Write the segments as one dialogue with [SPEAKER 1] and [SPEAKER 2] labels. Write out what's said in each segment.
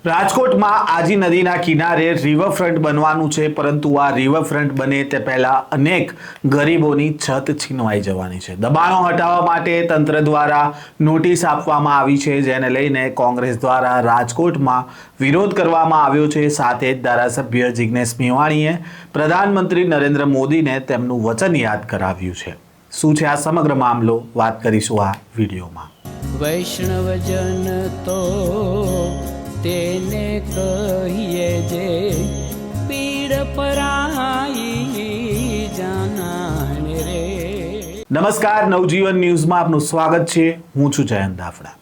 [SPEAKER 1] રાજકોટમાં આજી નદીના કિનારે રિવરફ્રન્ટ બનવાનું છે, પરંતુ આ રિવરફ્રન્ટ બને તે પહેલા અનેક ગરીબોની છત છીનવાઈ જવાની છે। દબાણો હટાવવા માટે તંત્ર દ્વારા નોટિસ આપવામાં આવી છે, જેને લઈને કોંગ્રેસ દ્વારા રાજકોટમાં વિરોધ કરવામાં આવ્યો છે। સાથે જ ધારાસભ્ય જિગ્નેશ મેવાણીએ પ્રધાનમંત્રી નરેન્દ્ર મોદીને તેમનું વચન યાદ કરાવ્યું છે। શું છે આ સમગ્ર મામલો, વાત કરીશું આ વિડીયોમાં।
[SPEAKER 2] વૈષ્ણવજન તો તેને કહીએ જે પીડ પરાઈ જાનાને રે।
[SPEAKER 1] નમસ્કાર, નવજીવન ન્યૂઝમાં આપનું સ્વાગત છે। હું છું જયંત દાફડા।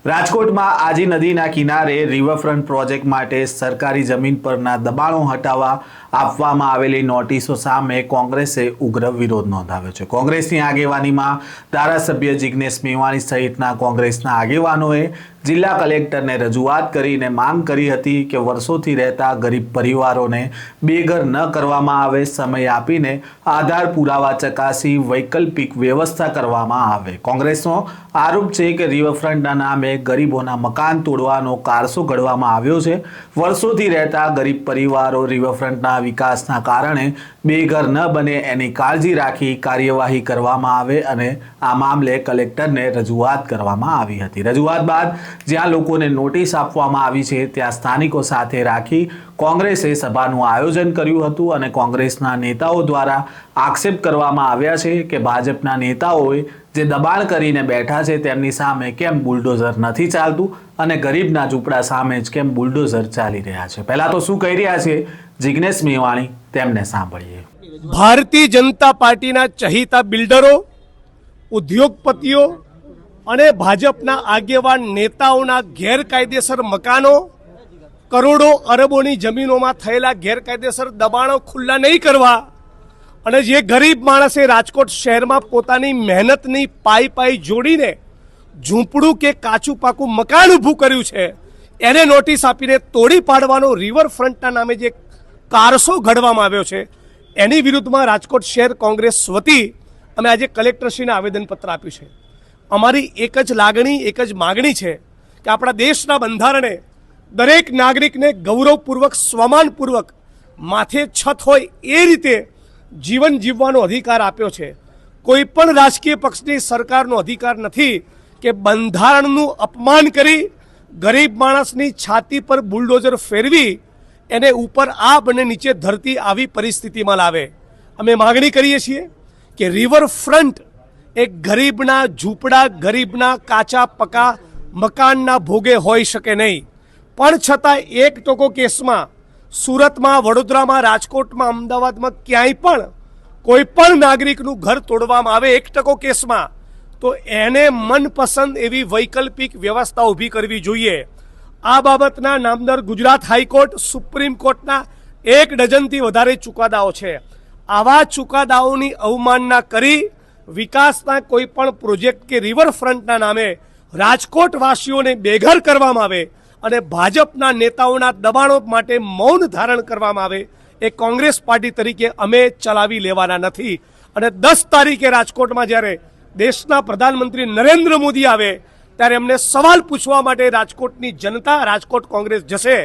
[SPEAKER 1] રાજકોટમાં આજી નદીના કિનારે રિવરફ્રન્ટ પ્રોજેક્ટ માટે સરકારી જમીન પરના દબાણો હટાવવા આપવામાં આવેલી નોટિસો સામે કોંગ્રેસે ઉગ્ર વિરોધ નોંધાવ્યો છે। કોંગ્રેસની આગેવાનીમાં ધારાસભ્ય જિગ્નેશ મેવાણી સહિતના કોંગ્રેસના આગેવાનોએ જિલ્લા કલેક્ટરને રજૂઆત કરીને માંગ કરી હતી કે વર્ષોથી રહેતા ગરીબ પરિવારોને બેઘર ન કરવામાં આવે, સમય આપીને આધાર પુરાવા ચકાસી વૈકલ્પિક વ્યવસ્થા કરવામાં આવે। કોંગ્રેસનો આરોપ છે કે રિવરફ્રન્ટના નામે ગરીબોના મકાન તોડવાનો કારસો ઘડવામાં આવ્યો છે। વર્ષોથી રહેતા ગરીબ પરિવારો રિવરફ્રન્ટના વિકાસના કારણે બેઘર ન બને એની કાળજી રાખી કાર્યવાહી કરવામાં આવે અને આ મામલે કલેક્ટરને રજૂઆત કરવામાં આવી હતી। રજૂઆત બાદ જ્યાં લોકોને નોટિસ આપવામાં આવી છે ત્યાં સ્થાનિકો સાથે રાખી કોંગ્રેસે સભાનું આયોજન કર્યું હતું અને કોંગ્રેસના નેતાઓ દ્વારા આક્ષેપ કરવામાં આવ્યા છે કે ભાજપના નેતાઓએ જે દબાણ કરીને બેઠા છે તેમની સામે કેમ બુલડોઝર નથી ચાલતું અને ગરીબના ઝૂંપડા સામે જ કેમ બુલડોઝર ચાલી રહ્યા છે। પહેલા તો શું કહી રહ્યા છે જિગ્નેશ મેવાણી, તેમને સાંભળીએ।
[SPEAKER 3] ભારતીય જનતા પાર્ટીના ચહીતા બિલ્ડરો, ઉદ્યોગપતિઓ અને ભાજપના આગેવાન નેતાઓના ગેરકાયદેસર મકાનો, કરોડો અરબોની જમીનોમાં થયેલા ગેરકાયદેસર દબાણો ખુલ્લા નહીં કરવા અને જે ગરીબ માણસે રાજકોટ શહેરમાં પોતાની મહેનતની પાઈ જોડીને ઝૂંપડું કે કાચું પાકું મકાન ઊભું કર્યું છે એને નોટિસ આપીને તોડી પાડવાનો રિવરફ્રન્ટના નામે જે કારસો ઘડવામાં આવ્યો છે એની વિરુદ્ધમાં રાજકોટ શહેર કોંગ્રેસ વતી અમે આજે કલેક્ટરશ્રીને આવેદનપત્ર આપ્યું છે। અમારી એક જ લાગણી, એક જ માગણી છે કે આપણા દેશના બંધારણે દરેક નાગરિકને ગૌરવપૂર્વક, સ્વમાનપૂર્વક માથે છત હોય એ રીતે જીવન જીવવાનો અધિકાર આપ્યો છે। કોઈ પણ રાજકીય પક્ષની સરકારનો અધિકાર નથી કે બંધારણનું અપમાન કરી ગરીબ માણસની છાતી પર બુલડોઝર ફેરવી એને ઉપર આબ અને નીચે ધરતી આવી પરિસ્થિતિમાં લાવે। અમે માગણી કરીએ છીએ કે રિવરફ્રન્ટ એક ગરીબના ઝૂંપડા, ગરીબના કાચા પકા મકાનના ભોગે હોઈ શકે નહીં, પણ છતાં એક ટકો કેસમાં સુરતમાં, વડોદરામાં, રાજકોટમાં, અમદાવાદમાં ક્યાંય પણ કોઈ પણ નાગરિકનું ઘર તોડવામાં આવે 1% કેસમાં, તો એને મનપસંદ એવી વૈકલ્પિક વ્યવસ્થા ઊભી કરવી જોઈએ। આ બાબતના નામદાર ગુજરાત હાઈકોર્ટ, સુપ્રીમ કોર્ટના 1 ડઝનથી વધારે ચુકાદાઓ છે। આવા ચુકાદાઓની અવમાનના કરી વિકાસના કોઈ પણ પ્રોજેક્ટ કે રિવરફ્રન્ટના નામે રાજકોટવાસીઓને બેઘર કરવામાં આવે અને ભાજપના નેતાઓના દબાણો માટે મૌન ધારણ કરવામાં આવે એ કોંગ્રેસ પાર્ટી તરીકે અમે ચલાવી લેવાના નથી। અને 10 તારીખે રાજકોટમાં જ્યારે દેશના પ્રધાનમંત્રી નરેન્દ્ર મોદી આવે ત્યારે એમને સવાલ પૂછવા માટે રાજકોટની જનતા, રાજકોટ કોંગ્રેસ જશે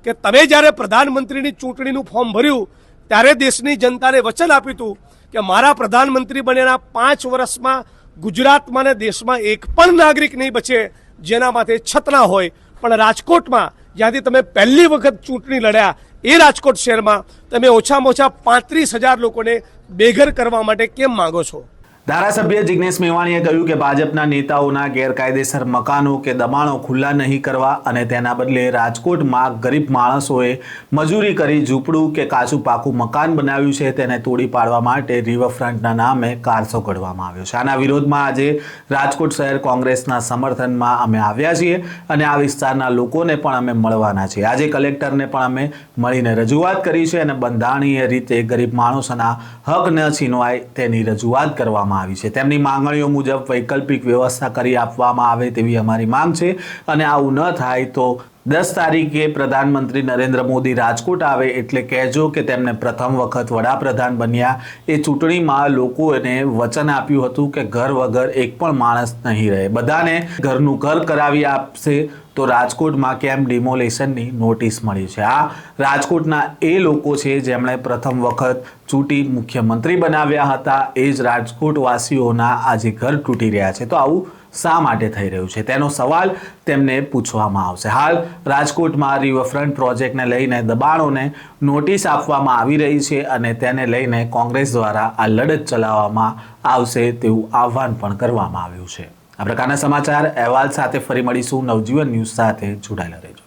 [SPEAKER 3] કે તમે જ્યારે પ્રધાનમંત્રીની ચૂંટણીનું ફોર્મ ભર્યું ત્યારે દેશની જનતાને વચન આપ્યું હતું કે મારા પ્રધાનમંત્રી બન્યાના 5 વર્ષમાં ગુજરાતમાં ને દેશમાં એક પણ નાગરિક નહીં બચે જેના માથે છત ના હોય, પણ રાજકોટમાં જ્યાંથી તમે પહેલી વખત ચૂંટણી લડ્યા એ રાજકોટ શહેરમાં તમે ઓછામાં ઓછા 35,000 લોકોને બેઘર કરવા માટે કેમ માંગો છો?
[SPEAKER 1] ધારાસભ્ય જિગ્નેશ મેવાણીએ કહ્યું કે ભાજપના નેતાઓના ગેરકાયદેસર મકાનો કે દબાણો ખુલ્લા નહીં કરવા અને તેના બદલે રાજકોટમાં ગરીબ માણસોએ મજૂરી કરી ઝૂંપડું કે કાચું પાકું મકાન બનાવ્યું છે તેને તોડી પાડવા માટે રિવરફ્રન્ટના નામે કારસો ઘડવામાં આવ્યો છે। આના વિરોધમાં આજે રાજકોટ શહેર કોંગ્રેસના સમર્થનમાં અમે આવ્યા છીએ અને આ વિસ્તારના લોકોને પણ અમે મળવાના છીએ। આજે કલેક્ટરને પણ અમે મળીને રજૂઆત કરી છે અને બંધારણીય રીતે ગરીબ માણસોના હક ન છીનવાય તેની રજૂઆત કરવામાં આવી છે। તેમની માંગણીઓ મુજબ વૈકલ્પિક વ્યવસ્થા કરી આપવામાં આવે તેવી અમારી માંગ છે અને આવું ન થાય તો 10 તારીખે પ્રધાનમંત્રી નરેન્દ્ર મોદી રાજકોટ આવે એટલે કહેજો કે તેમને પ્રથમ વખત વડાપ્રધાન બન્યા એ ચૂંટણીમાં લોકોને વચન આપ્યું હતું કે ઘર વગર એક પણ માણસ નહીં રહે, બધાને ઘરનું ઘર કરાવી આપશે તો રાજકોટમાં કેમ ડિમોલેશનની નોટિસ મળી છે. આ રાજકોટના એ લોકો છે જેમણે પ્રથમ વખત ચૂંટી મુખ્યમંત્રી બનાવ્યા હતા. એ જ રાજકોટવાસીઓના આજે ઘર તૂટી રહ્યા છે. તો આવું શા માટે થઈ રહ્યું છે તેનો સવાલ તેમને પૂછવામાં આવશે. હાલ રાજકોટમાં રિવરફ્રન્ટ પ્રોજેક્ટને લઈને દબાણોને નોટિસ આપવામાં આવી રહી છે અને તેને લઈને કોંગ્રેસ દ્વારા આ લડત ચલાવવામાં આવશે તેવું આહ્વાન પણ કરવામાં આવ્યું છે. આ પ્રકારના સમાચાર અહેવાલ સાથે ફરી મળીશું. નવજીવન ન્યૂઝ સાથે જોડાયેલા રહેજો.